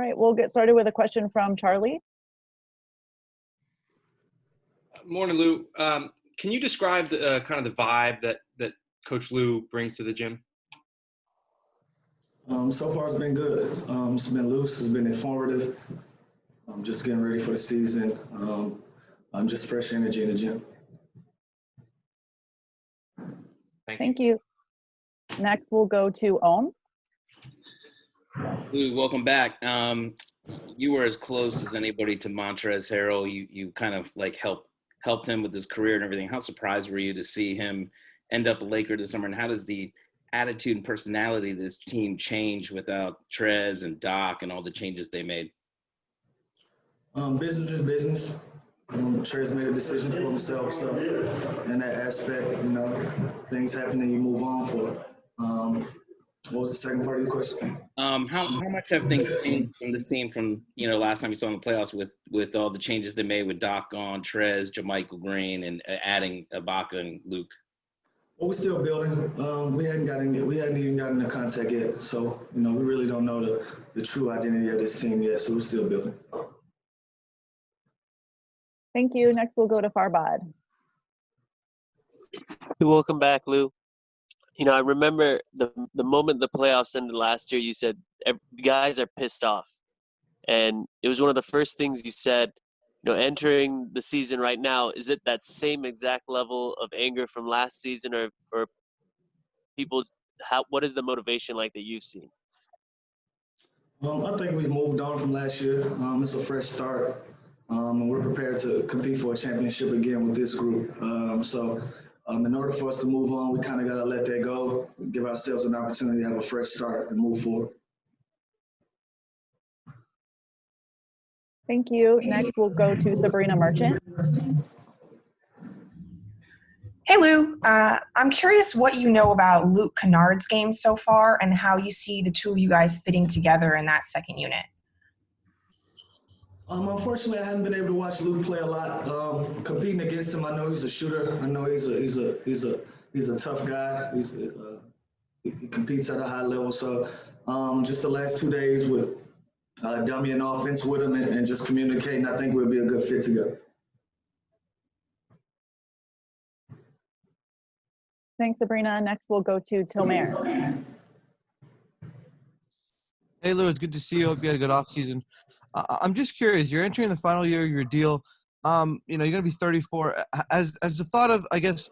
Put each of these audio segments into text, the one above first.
right, we'll get started with a question from Charlie. Morning, Lou. Can you describe the kind of the vibe that Coach Lou brings to the gym? So far, it's been good. It's been loose. It's been informative. I'm just getting ready for the season. I'm just fresh energy in the gym. Thank you. Next, we'll go to Ohm. Lou, welcome back. You were as close as anybody to Montrezl Harrell. You kind of like helped him with his career and everything. How surprised were you to see him end up a Laker this summer? And how does the attitude and personality of this team change without Trez and Doc and all the changes they made? Business is business. Trez made a decision for himself, so in that aspect, things happen and you move on for it. What was the second part of your question? How much have things changed from this team from last time you saw in the playoffs with all the changes they made with Doc on, Trez, JaMychal Green, and adding Ibaka and Luke? Well, we're still building. We hadn't even gotten the contact yet, so we really don't know the true identity of this team yet. So we're still building. Thank you. Next, we'll go to Farbad. Welcome back, Lou. I remember the moment the playoffs ended last year, you said, guys are pissed off. And it was one of the first things you said, entering the season right now, is it that same exact level of anger from last season or people, what is the motivation like that you've seen? I think we've moved on from last year. It's a fresh start. And we're prepared to compete for a championship again with this group. In order for us to move on, we kind of got to let that go, give ourselves an opportunity to have a fresh start and move forward. Thank you. Next, we'll go to Sabrina Merchant. Hey, Lou. I'm curious what you know about Luke Kennard's game so far and how you see the two of you guys fitting together in that second unit. Unfortunately, I haven't been able to watch Luke play a lot. Competing against him, I know he's a shooter. I know he's a tough guy. He competes at a high level. So just the last 2 days with dummy and offense with him and just communicating, I think we'll be a good fit together. Thanks, Sabrina. Next, we'll go to Tilmair. Hey, Lou, it's good to see you. Hope you had a good offseason. I'm just curious. You're entering the final year of your deal. You're going to be 34. As the thought of, I guess,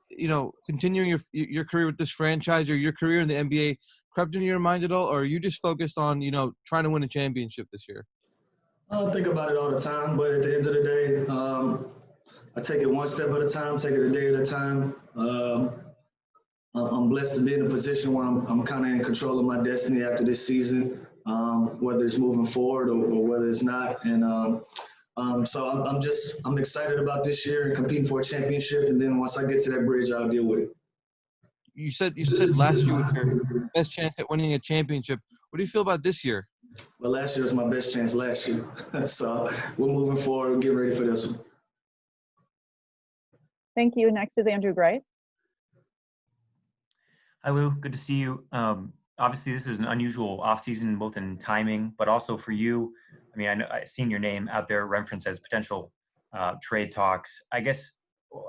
continuing your career with this franchise or your career in the NBA crept into your mind at all, or are you just focused on, trying to win a championship this year? I think about it all the time, but at the end of the day, I take it one step at a time, take it a day at a time. I'm blessed to be in a position where I'm kind of in control of my destiny after this season. Whether it's moving forward or whether it's not. And so I'm excited about this year and competing for a championship. And then once I get to that bridge, I'll deal with it. You said last year was your best chance at winning a championship. What do you feel about this year? Well, last year was my best chance last year. So we're moving forward. We're getting ready for this one. Thank you. Next is Andrew Gray. Hi, Lou. Good to see you. Obviously, this is an unusual offseason, both in timing, but also for you. I mean, I've seen your name out there referenced as potential trade talks. I guess,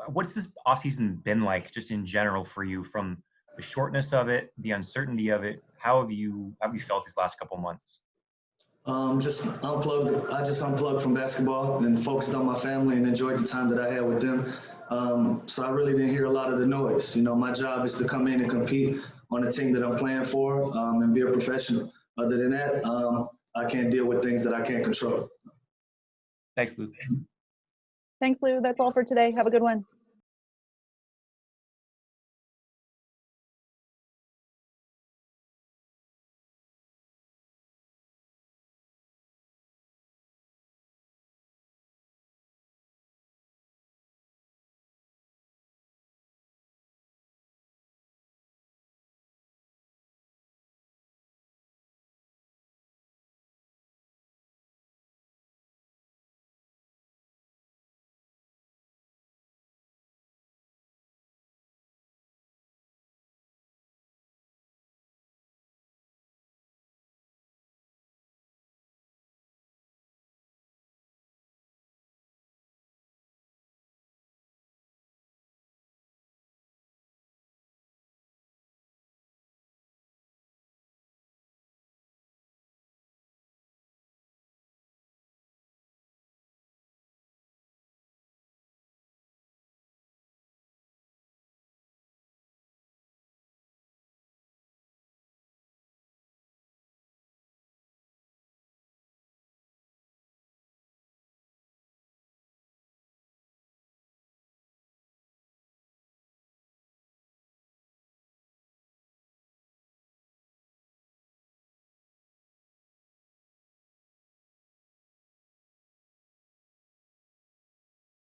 what's this offseason been like just in general for you, from the shortness of it, the uncertainty of it? How have you felt these last couple months? Just unplugged. I just unplugged from basketball and focused on my family and enjoyed the time that I had with them. So I really didn't hear a lot of the noise. My job is to come in and compete on the team that I'm playing for and be a professional. Other than that, I can't deal with things that I can't control. Thanks, Luke. Thanks, Lou. That's all for today. Have a good one.